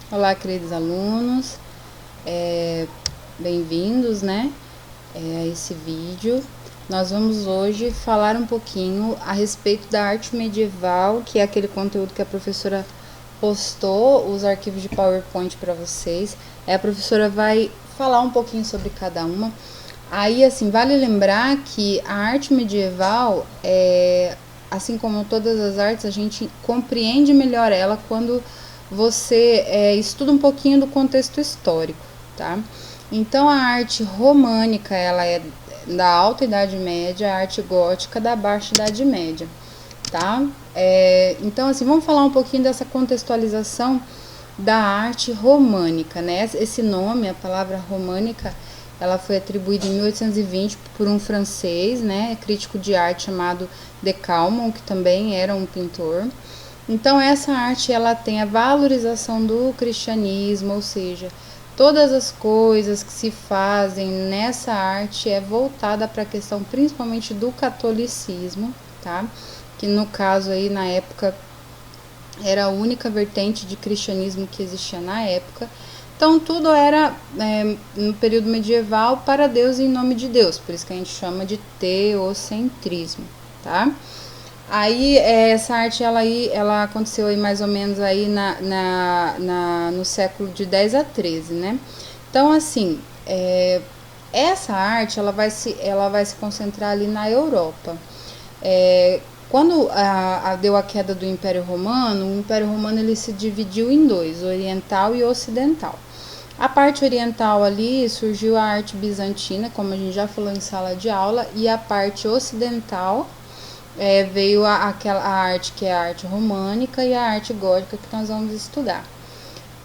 Olá, queridos alunos, bem-vindos, a esse vídeo. Nós vamos hoje falar um pouquinho a respeito da arte medieval, que é aquele conteúdo que a professora postou, os arquivos de PowerPoint para vocês. A professora vai falar um pouquinho sobre cada uma. Aí, assim, vale lembrar que a arte medieval, assim como todas as artes, a gente compreende melhor ela quando você estuda um pouquinho do contexto histórico, tá? Então, a arte românica, ela é da Alta Idade Média, a arte gótica da Baixa Idade Média, tá? Então, assim, vamos falar um pouquinho dessa contextualização da arte românica, né? Esse nome, a palavra românica, ela foi atribuída em 1820 por um francês, né, crítico de arte chamado De Calmont, que também era um pintor. Então essa arte ela tem a valorização do cristianismo, ou seja, todas as coisas que se fazem nessa arte é voltada para a questão principalmente do catolicismo, tá? Que no caso aí na época era a única vertente de cristianismo que existia na época. Então tudo era no período medieval para Deus e em nome de Deus, por isso que a gente chama de teocentrismo, tá? Aí essa arte ela aconteceu aí mais ou menos aí no século de 10 a 13, né? Então assim, essa arte ela vai se concentrar ali na Europa. Quando deu a queda do Império Romano, o Império Romano ele se dividiu em dois, oriental e ocidental. A parte oriental ali surgiu a arte bizantina, como a gente já falou em sala de aula, e a parte ocidental veio a arte que é a arte românica e a arte gótica que nós vamos estudar.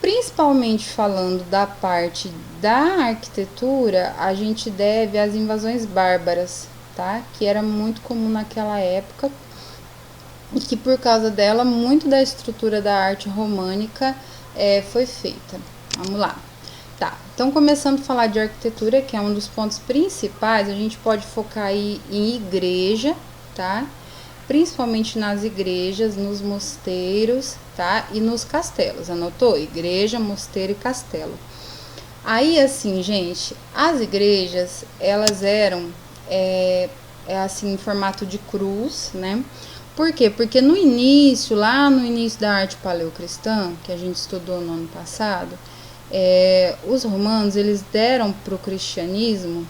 Principalmente falando da parte da arquitetura, a gente deve às invasões bárbaras, tá? Que era muito comum naquela época e que por causa dela muito da estrutura da arte românica foi feita. Vamos lá. Tá, então começando a falar de arquitetura, que é um dos pontos principais, a gente pode focar aí em igreja, tá? Principalmente nas igrejas, nos mosteiros, tá? E nos castelos. Anotou? Igreja, mosteiro e castelo. Aí, assim, gente, as igrejas, elas eram assim, em formato de cruz, né? Por quê? Porque no início, lá no início da arte paleocristã, que a gente estudou no ano passado, os romanos, eles deram para o cristianismo,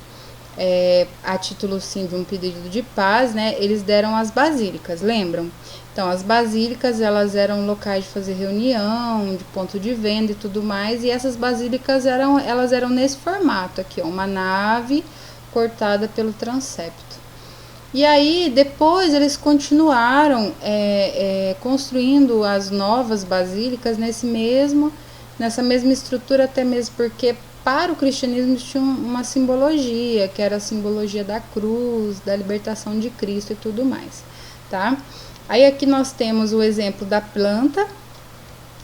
a título sim de um pedido de paz, né, eles deram as basílicas, lembram? Então as basílicas elas eram locais de fazer reunião, de ponto de venda e tudo mais, e essas basílicas elas eram nesse formato aqui, ó, uma nave cortada pelo transepto. E aí depois eles continuaram construindo as novas basílicas nessa mesma estrutura, até mesmo porque para o cristianismo tinha uma simbologia, que era a simbologia da cruz, da libertação de Cristo e tudo mais, tá? Aí aqui nós temos o exemplo da planta,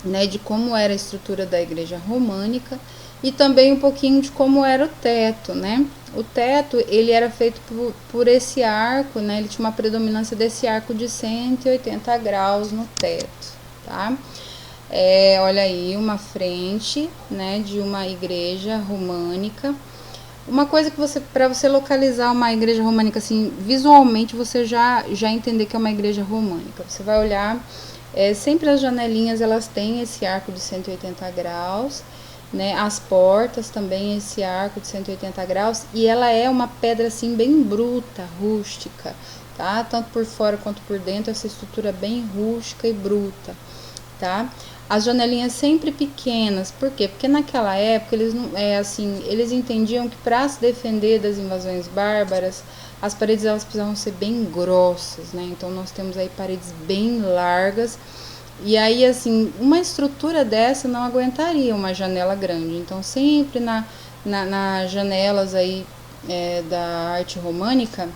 né, de como era a estrutura da igreja românica e também um pouquinho de como era o teto, né? O teto, ele era feito por esse arco, né? Ele tinha uma predominância desse arco de 180 graus no teto, tá? Olha aí, uma frente, né, de uma igreja românica. Uma coisa que para você localizar uma igreja românica, assim, visualmente você já entender que é uma igreja românica. Você vai olhar, sempre as janelinhas, elas têm esse arco de 180 graus, né, as portas também esse arco de 180 graus, e ela é uma pedra, assim, bem bruta, rústica, tá? Tanto por fora quanto por dentro, essa estrutura bem rústica e bruta, tá? As janelinhas sempre pequenas, por quê? Porque naquela época eles entendiam que para se defender das invasões bárbaras, as paredes elas precisavam ser bem grossas, né? Então nós temos aí paredes bem largas, e aí assim, uma estrutura dessa não aguentaria uma janela grande. Então sempre nas janelas aí da arte românica,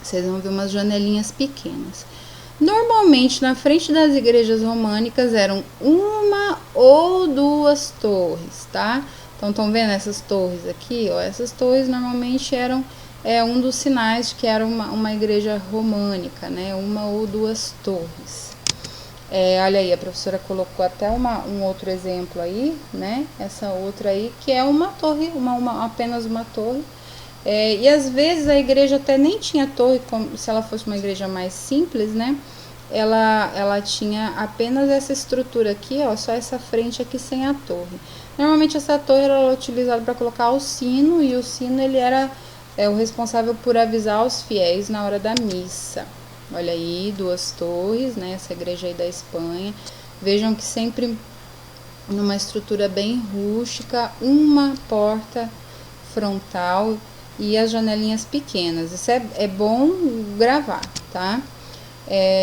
vocês vão ver umas janelinhas pequenas. Normalmente, na frente das igrejas românicas eram uma ou duas torres, tá? Então, estão vendo essas torres aqui? Ó? Essas torres normalmente eram um dos sinais de que era uma igreja românica, né? Uma ou duas torres. Olha aí, a professora colocou até um outro exemplo aí, né? Essa outra aí, que é uma torre, apenas uma torre. E às vezes a igreja até nem tinha torre, como se ela fosse uma igreja mais simples, né? Ela tinha apenas essa estrutura aqui, ó, só essa frente aqui sem a torre. Normalmente essa torre era utilizada para colocar o sino, e o sino ele era o responsável por avisar os fiéis na hora da missa. Olha aí, duas torres, né? Essa igreja aí da Espanha. Vejam que sempre numa estrutura bem rústica, uma porta frontal e as janelinhas pequenas. Isso é bom gravar, tá?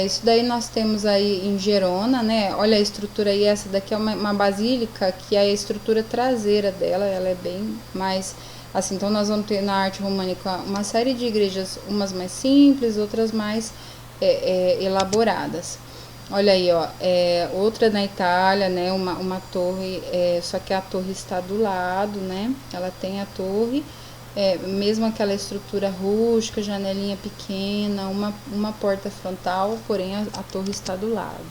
Isso daí nós temos aí em Gerona, né? Olha a estrutura aí, essa daqui é uma basílica, que é a estrutura traseira dela, ela é bem mais assim. Então nós vamos ter na arte românica uma série de igrejas, umas mais simples, outras mais elaboradas. Olha aí, ó, outra na Itália, né? Uma torre, só que a torre está do lado, né? Ela tem a torre. Mesmo aquela estrutura rústica, janelinha pequena, uma porta frontal, porém a torre está do lado.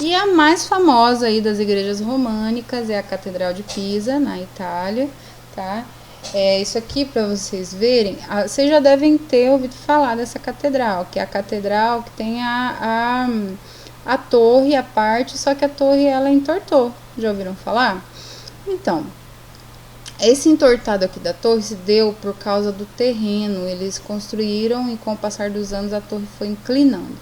E a mais famosa aí das igrejas românicas é a Catedral de Pisa, na Itália, tá? Isso aqui para vocês verem, vocês já devem ter ouvido falar dessa catedral, que é a catedral que tem a torre, a parte, só que a torre ela entortou. Já ouviram falar? Então, esse entortado aqui da torre se deu por causa do terreno. Eles construíram e com o passar dos anos a torre foi inclinando.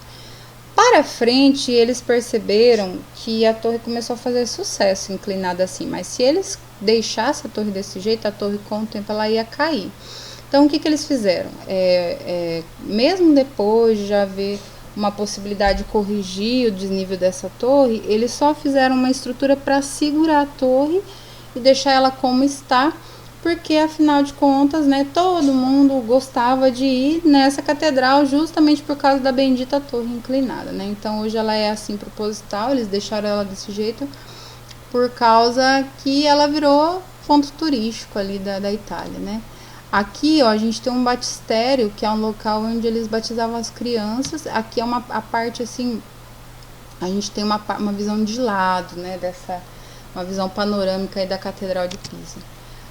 Para frente, eles perceberam que a torre começou a fazer sucesso inclinada assim, mas se eles deixassem a torre desse jeito, a torre com o tempo ela ia cair. Então, o que eles fizeram? Mesmo depois de já haver uma possibilidade de corrigir o desnível dessa torre, eles só fizeram uma estrutura para segurar a torre e deixar ela como está, porque afinal de contas, né, todo mundo gostava de ir nessa catedral justamente por causa da bendita torre inclinada, né? Então hoje ela é assim proposital, eles deixaram ela desse jeito por causa que ela virou ponto turístico ali da Itália, né? Aqui, ó, a gente tem um batistério, que é um local onde eles batizavam as crianças. Aqui é a parte assim, a gente tem uma visão de lado, né, uma visão panorâmica aí da Catedral de Pisa.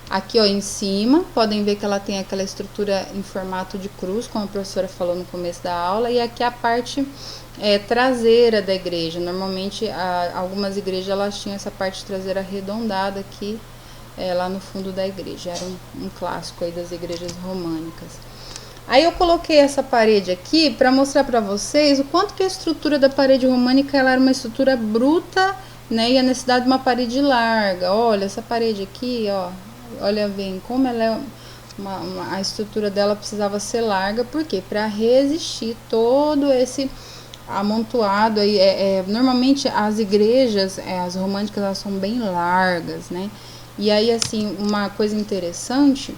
Aqui, ó, em cima, podem ver que ela tem aquela estrutura em formato de cruz, como a professora falou no começo da aula, e aqui a parte traseira da igreja. Normalmente, algumas igrejas elas tinham essa parte traseira arredondada aqui, lá no fundo da igreja. Era um clássico aí das igrejas românicas. Aí eu coloquei essa parede aqui para mostrar para vocês o quanto que a estrutura da parede românica ela era uma estrutura bruta, né, e a necessidade de uma parede larga. Olha essa parede aqui, ó, olha bem como ela é a estrutura dela precisava ser larga, por quê? Para resistir todo esse amontoado aí. Normalmente as igrejas, as românticas, elas são bem largas, né? E aí assim, uma coisa interessante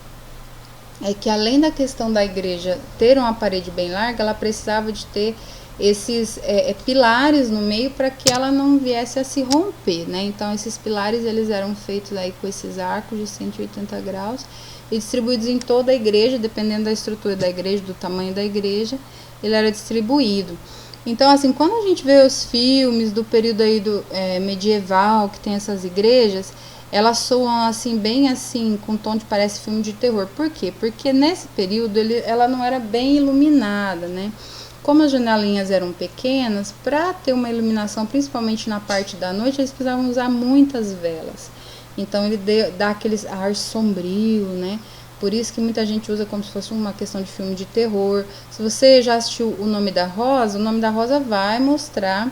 é que além da questão da igreja ter uma parede bem larga, ela precisava de ter esses pilares no meio para que ela não viesse a se romper, né? Então esses pilares eles eram feitos aí com esses arcos de 180 graus e distribuídos em toda a igreja, dependendo da estrutura da igreja, do tamanho da igreja, ele era distribuído. Então assim, quando a gente vê os filmes do período aí medieval, que tem essas igrejas, elas soam assim, bem assim, com tom de parece filme de terror. Por quê? Porque nesse período ela não era bem iluminada, né? Como as janelinhas eram pequenas, para ter uma iluminação, principalmente na parte da noite, eles precisavam usar muitas velas. Então ele dá aquele ar sombrio, né? Por isso que muita gente usa como se fosse uma questão de filme de terror. Se você já assistiu O Nome da Rosa, O Nome da Rosa vai mostrar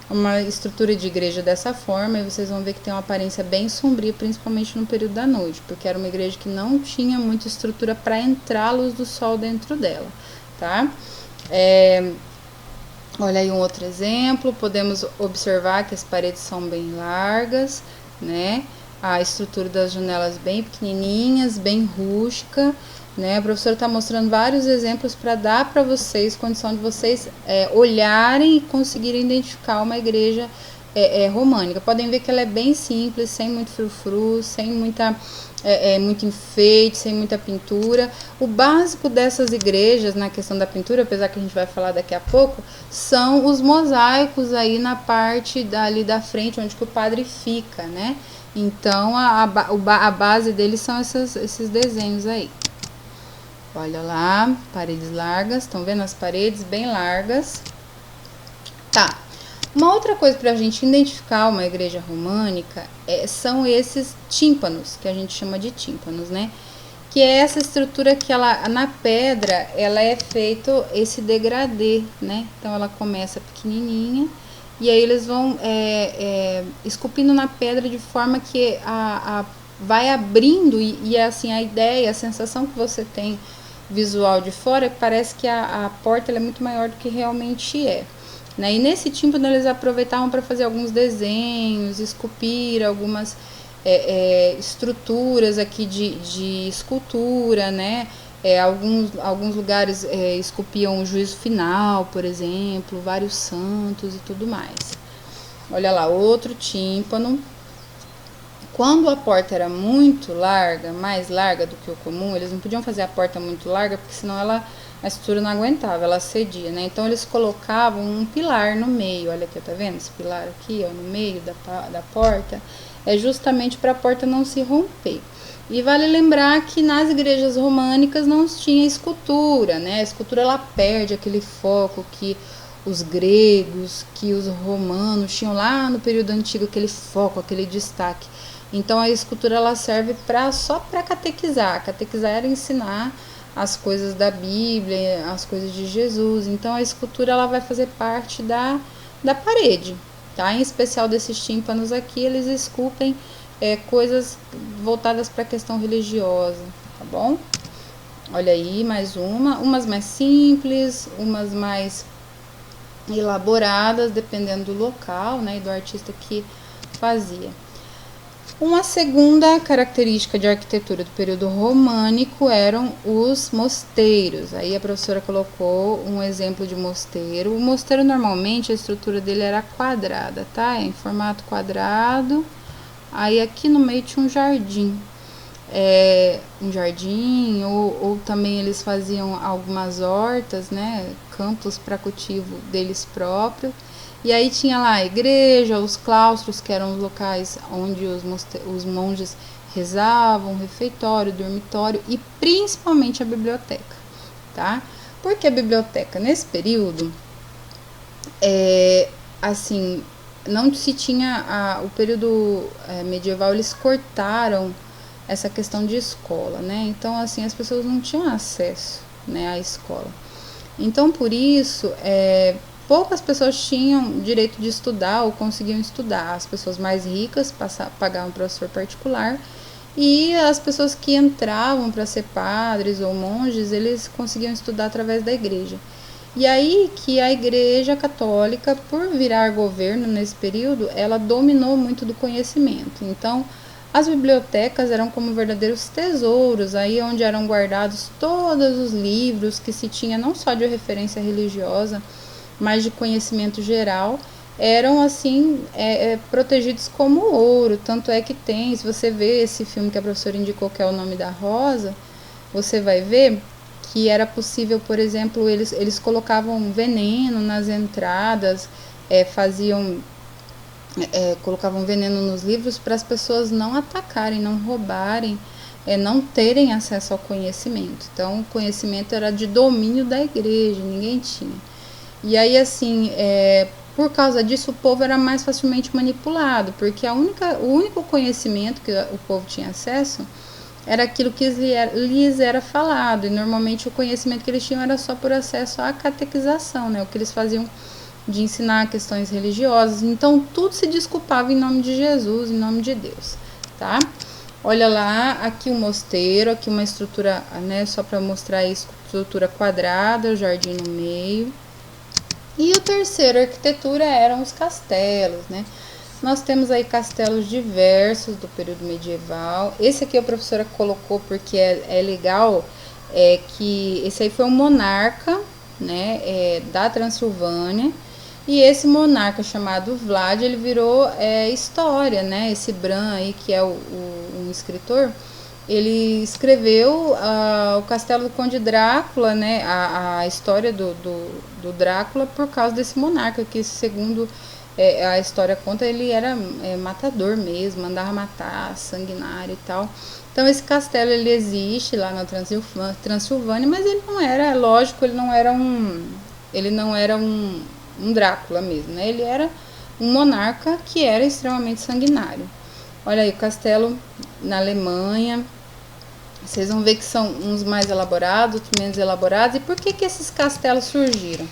uma estrutura de igreja dessa forma, e vocês vão ver que tem uma aparência bem sombria, principalmente no período da noite, porque era uma igreja que não tinha muita estrutura para entrar a luz do sol dentro dela, tá? Olha aí um outro exemplo, podemos observar que as paredes são bem largas, né? A estrutura das janelas bem pequenininhas, bem rústica, né? A professora está mostrando vários exemplos para dar para vocês condição de vocês olharem e conseguirem identificar uma igreja românica. Podem ver que ela é bem simples, sem muito frufru, sem muito enfeite, sem muita pintura. O básico dessas igrejas na questão da pintura, apesar que a gente vai falar daqui a pouco, são os mosaicos aí na parte ali da frente, onde que o padre fica, né? Então a base deles são esses desenhos aí. Olha lá, paredes largas, estão vendo as paredes bem largas? Tá. Uma outra coisa para a gente identificar uma igreja românica são esses tímpanos, que a gente chama de tímpanos, né? Que é essa estrutura que ela, na pedra, ela é feito esse degradê, né? Então ela começa pequenininha e aí eles vão esculpindo na pedra de forma que vai abrindo e assim a ideia, a sensação que você tem visual de fora parece que a porta ela é muito maior do que realmente é. Né? E nesse tímpano eles aproveitavam para fazer alguns desenhos, esculpir algumas estruturas aqui de escultura, né? Alguns lugares esculpiam o juízo final, por exemplo, vários santos e tudo mais. Olha lá, outro tímpano. Quando a porta era muito larga, mais larga do que o comum, eles não podiam fazer a porta muito larga, porque senão a estrutura não aguentava, ela cedia, né? Então eles colocavam um pilar no meio, olha aqui, tá vendo? Esse pilar aqui, ó, no meio da porta, é justamente para a porta não se romper. E vale lembrar que nas igrejas românicas não tinha escultura, né? A escultura ela perde aquele foco que os gregos, que os romanos tinham lá no período antigo, aquele foco, aquele destaque. Então a escultura ela serve só para catequizar. Catequizar era ensinar as coisas da Bíblia, as coisas de Jesus. Então a escultura ela vai fazer parte da parede, tá? Em especial desses tímpanos aqui, eles esculpem coisas voltadas para a questão religiosa, tá bom? Olha aí, mais umas mais simples, umas mais elaboradas, dependendo do local, né, e do artista que fazia. Uma segunda característica de arquitetura do período românico eram os mosteiros. Aí a professora colocou um exemplo de mosteiro. O mosteiro normalmente a estrutura dele era quadrada, tá? Em formato quadrado. Aí aqui no meio tinha um jardim. Ou também eles faziam algumas hortas, né? Campos para cultivo deles próprios. E aí tinha lá a igreja, os claustros, que eram os locais onde os monges rezavam, o refeitório, o dormitório e principalmente a biblioteca, tá? Porque a biblioteca, nesse período, assim, não se tinha... o período medieval, eles cortaram essa questão de escola, né? Então, assim, as pessoas não tinham acesso, né, à escola. Então, por isso... poucas pessoas tinham direito de estudar ou conseguiam estudar. As pessoas mais ricas pagavam um professor particular e as pessoas que entravam para ser padres ou monges, eles conseguiam estudar através da igreja. E aí que a igreja católica, por virar governo nesse período, ela dominou muito do conhecimento. Então, as bibliotecas eram como verdadeiros tesouros, aí onde eram guardados todos os livros que se tinha não só de referência religiosa, mas de conhecimento geral, eram assim protegidos como ouro. Tanto é que tem, se você vê esse filme que a professora indicou, que é O Nome da Rosa, você vai ver que era possível, por exemplo, eles colocavam veneno nas entradas, colocavam veneno nos livros para as pessoas não atacarem, não roubarem, não terem acesso ao conhecimento. Então o conhecimento era de domínio da igreja, ninguém tinha. E aí, assim, por causa disso, o povo era mais facilmente manipulado, porque o único conhecimento que o povo tinha acesso era aquilo que lhes era falado, e normalmente o conhecimento que eles tinham era só por acesso à catequização, né? O que eles faziam de ensinar questões religiosas. Então, tudo se desculpava em nome de Jesus, em nome de Deus, tá? Olha lá, aqui o mosteiro, aqui uma estrutura, né, só para mostrar a estrutura quadrada, o jardim no meio. E o terceiro, a arquitetura, eram os castelos, né? Nós temos aí castelos diversos do período medieval. Esse aqui a professora colocou porque é legal, que esse aí foi um monarca, né, da Transilvânia, E esse monarca chamado Vlad, ele virou história, né? Esse Bram aí, que é um escritor, ele escreveu o Castelo do Conde Drácula, né? A história do Drácula por causa desse monarca, que segundo a história conta, ele era matador mesmo, andava matar, sanguinário e tal. Então esse castelo ele existe lá na Transilvânia, mas ele não era, lógico, ele não era um Drácula mesmo, né? Ele era um monarca que era extremamente sanguinário. Olha aí, o castelo na Alemanha. Vocês vão ver que são uns mais elaborados, outros menos elaborados. E por que esses castelos surgiram?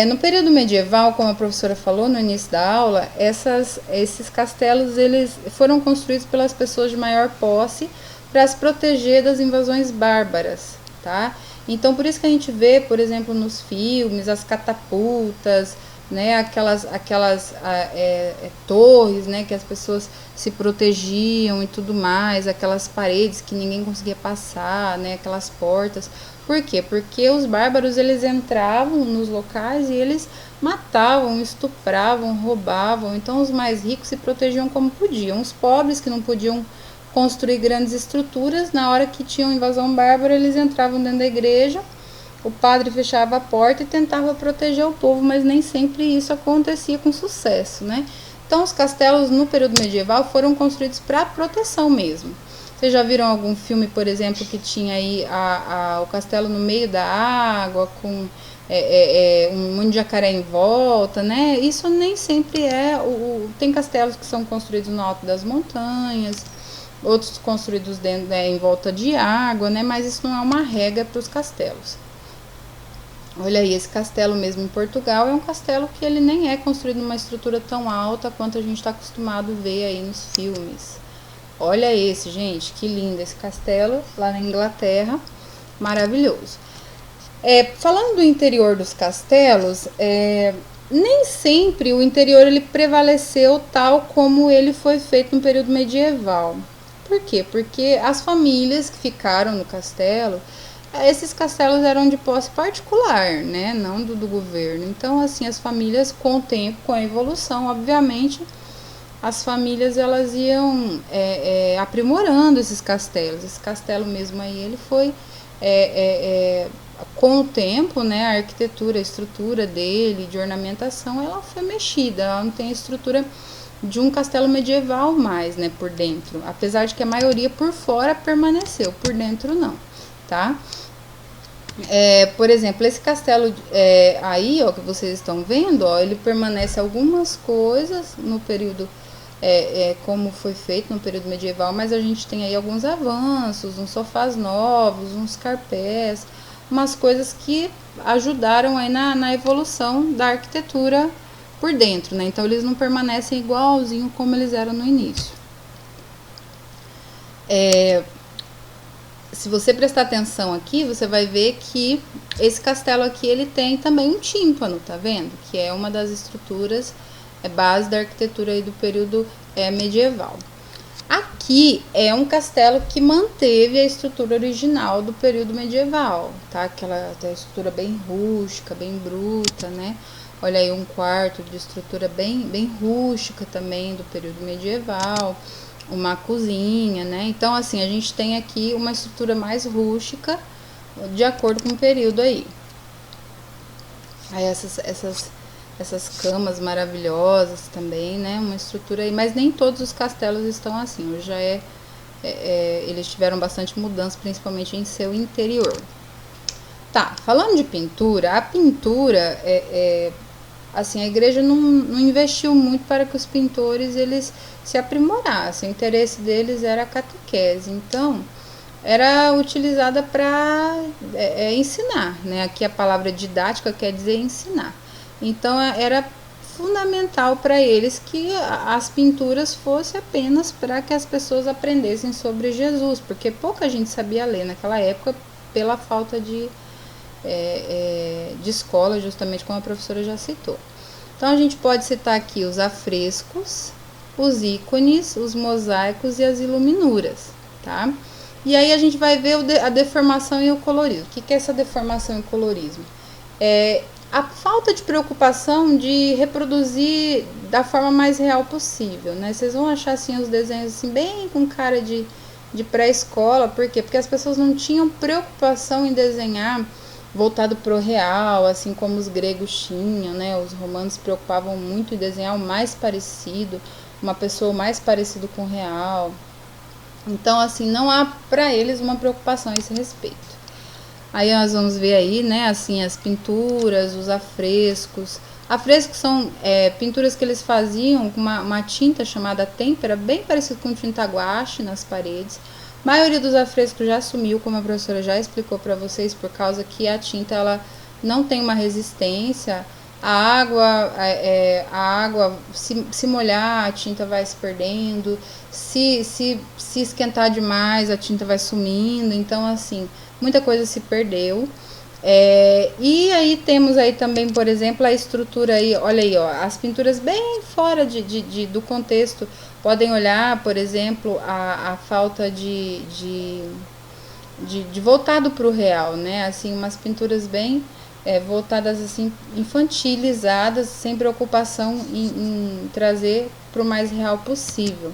No período medieval, como a professora falou no início da aula, esses castelos eles foram construídos pelas pessoas de maior posse para se proteger das invasões bárbaras, tá? Então, por isso que a gente vê, por exemplo, nos filmes, as catapultas, né, aquelas torres, né, que as pessoas se protegiam e tudo mais, aquelas paredes que ninguém conseguia passar, né, aquelas portas. Por quê? Porque os bárbaros eles entravam nos locais e eles matavam, estupravam, roubavam. Então os mais ricos se protegiam como podiam. Os pobres que não podiam construir grandes estruturas, na hora que tinham invasão bárbara, eles entravam dentro da igreja, o padre fechava a porta e tentava proteger o povo, mas nem sempre isso acontecia com sucesso, né? Então os castelos no período medieval foram construídos para proteção mesmo. Vocês já viram algum filme, por exemplo, que tinha aí o castelo no meio da água, com um monte de jacaré em volta, né? Isso nem sempre tem castelos que são construídos no alto das montanhas, outros construídos dentro, em volta de água, né? Mas isso não é uma regra para os castelos. Olha aí, esse castelo mesmo em Portugal é um castelo que ele nem é construído numa estrutura tão alta quanto a gente está acostumado a ver aí nos filmes. Olha esse, gente, que lindo esse castelo lá na Inglaterra, maravilhoso. Falando do interior dos castelos, nem sempre o interior ele prevaleceu tal como ele foi feito no período medieval. Por quê? Porque as famílias que ficaram no castelo, esses castelos eram de posse particular, né? Não do governo. Então, assim, as famílias com o tempo, com a evolução, obviamente, as famílias elas iam aprimorando esses castelos. Esse castelo mesmo aí, ele foi com o tempo, né, a arquitetura, a estrutura dele, de ornamentação, ela foi mexida. Ela não tem a estrutura de um castelo medieval mais, né, por dentro. Apesar de que a maioria por fora permaneceu, por dentro não, tá? Por exemplo, esse castelo aí, ó, que vocês estão vendo, ó, ele permanece algumas coisas no período como foi feito no período medieval, mas a gente tem aí alguns avanços, uns sofás novos, uns carpés, umas coisas que ajudaram aí na evolução da arquitetura por dentro, né? Então eles não permanecem igualzinho como eles eram no início. Se você prestar atenção aqui, você vai ver que esse castelo aqui ele tem também um tímpano, tá vendo? Que é uma das estruturas base da arquitetura aí do período medieval. Aqui é um castelo que manteve a estrutura original do período medieval, tá? Aquela estrutura bem rústica, bem bruta, né? Olha aí, um quarto de estrutura bem rústica também do período medieval, uma cozinha, né? Então, assim, a gente tem aqui uma estrutura mais rústica de acordo com o período aí. Aí essas camas maravilhosas também, né? Uma estrutura aí, mas nem todos os castelos estão assim. Hoje já eles tiveram bastante mudança, principalmente em seu interior. Tá, falando de pintura, a pintura assim, a igreja não investiu muito para que os pintores eles se aprimorassem. O interesse deles era a catequese, então era utilizada para ensinar, né? Aqui a palavra didática quer dizer ensinar. Então era fundamental para eles que as pinturas fossem apenas para que as pessoas aprendessem sobre Jesus, porque pouca gente sabia ler naquela época pela falta de escola, justamente como a professora já citou. Então a gente pode citar aqui os afrescos, os ícones, os mosaicos e as iluminuras, tá? E aí a gente vai ver a deformação e o colorismo. O que é essa deformação e colorismo? a falta de preocupação de reproduzir da forma mais real possível, né? Vocês vão achar assim os desenhos assim bem com cara de pré-escola. Por quê? Porque as pessoas não tinham preocupação em desenhar voltado para o real, assim como os gregos tinham, né? Os romanos se preocupavam muito em desenhar o mais parecido, uma pessoa mais parecida com o real. Então, assim, não há para eles uma preocupação a esse respeito. Aí nós vamos ver aí, né, assim, as pinturas, os afrescos. Afrescos são pinturas que eles faziam com uma tinta chamada têmpera, bem parecido com tinta guache nas paredes. A maioria dos afrescos já sumiu, como a professora já explicou para vocês, por causa que a tinta ela não tem uma resistência. A água se molhar, a tinta vai se perdendo. Se esquentar demais, a tinta vai sumindo. Então, assim, muita coisa se perdeu. E aí temos aí também, por exemplo, a estrutura aí, olha aí, ó, as pinturas bem fora do contexto. Podem olhar, por exemplo, a falta de voltado para o real, né? Assim, umas pinturas bem voltadas assim, infantilizadas, sem preocupação em trazer para o mais real possível.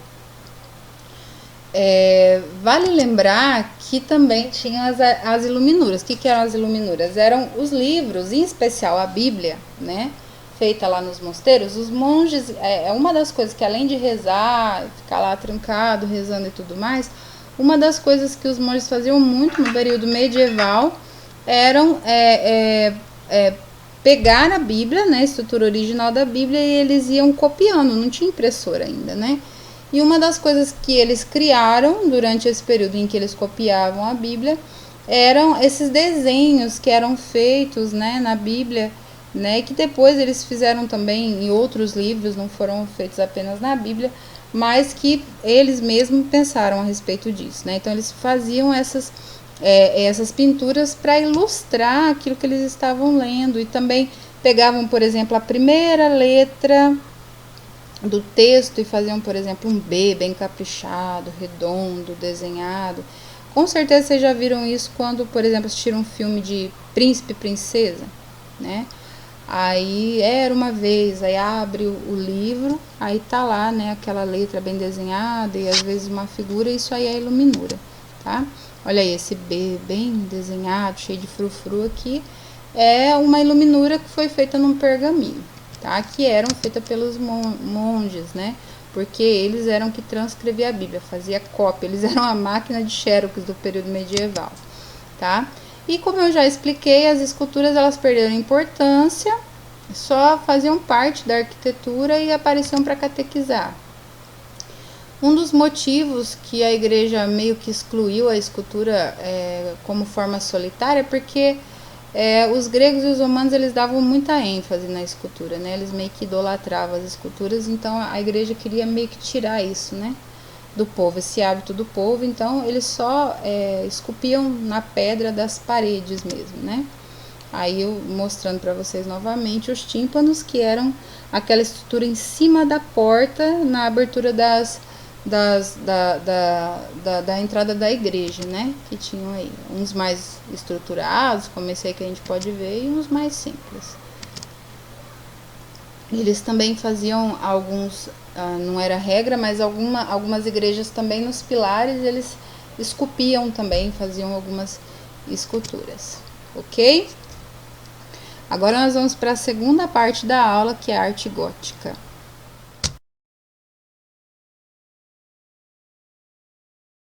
Vale lembrar que também tinha as iluminuras. O que eram as iluminuras? Eram os livros, em especial a Bíblia, né? Feita lá nos mosteiros. Os monges, uma das coisas que além de rezar, ficar lá trancado, rezando e tudo mais, uma das coisas que os monges faziam muito no período medieval eram pegar a Bíblia, né, a estrutura original da Bíblia, e eles iam copiando, não tinha impressora ainda, né? E uma das coisas que eles criaram durante esse período em que eles copiavam a Bíblia eram esses desenhos que eram feitos, né, na Bíblia, né, que depois eles fizeram também em outros livros, não foram feitos apenas na Bíblia, mas que eles mesmos pensaram a respeito disso, né? Então eles faziam essas pinturas para ilustrar aquilo que eles estavam lendo, e também pegavam, por exemplo, a primeira letra do texto e faziam, por exemplo, um B bem caprichado, redondo, desenhado. Com certeza vocês já viram isso quando, por exemplo, assistiram um filme de príncipe e princesa, né? Aí era uma vez, aí abre o livro, aí tá lá, né, aquela letra bem desenhada e às vezes uma figura, isso aí é a iluminura, tá? Olha aí, esse B bem desenhado, cheio de frufru aqui, é uma iluminura que foi feita num pergaminho, tá? Que eram feitas pelos monges, né? Porque eles eram que transcreviam a Bíblia, fazia cópia, eles eram a máquina de xerox do período medieval, tá? E como eu já expliquei, as esculturas elas perderam importância, só faziam parte da arquitetura e apareciam para catequizar. Um dos motivos que a igreja meio que excluiu a escultura como forma solitária é porque os gregos e os romanos eles davam muita ênfase na escultura, né? Eles meio que idolatravam as esculturas, então a igreja queria meio que tirar isso, né, do povo, esse hábito do povo. Então eles só esculpiam na pedra das paredes mesmo, né? Aí eu mostrando para vocês novamente os tímpanos, que eram aquela estrutura em cima da porta na abertura da entrada da igreja, né? Que tinham aí uns mais estruturados, como esse aí que a gente pode ver, e uns mais simples. Eles também faziam alguns, não era regra, mas algumas igrejas também nos pilares eles esculpiam também, faziam algumas esculturas, ok? Agora nós vamos para a segunda parte da aula, que é a arte gótica.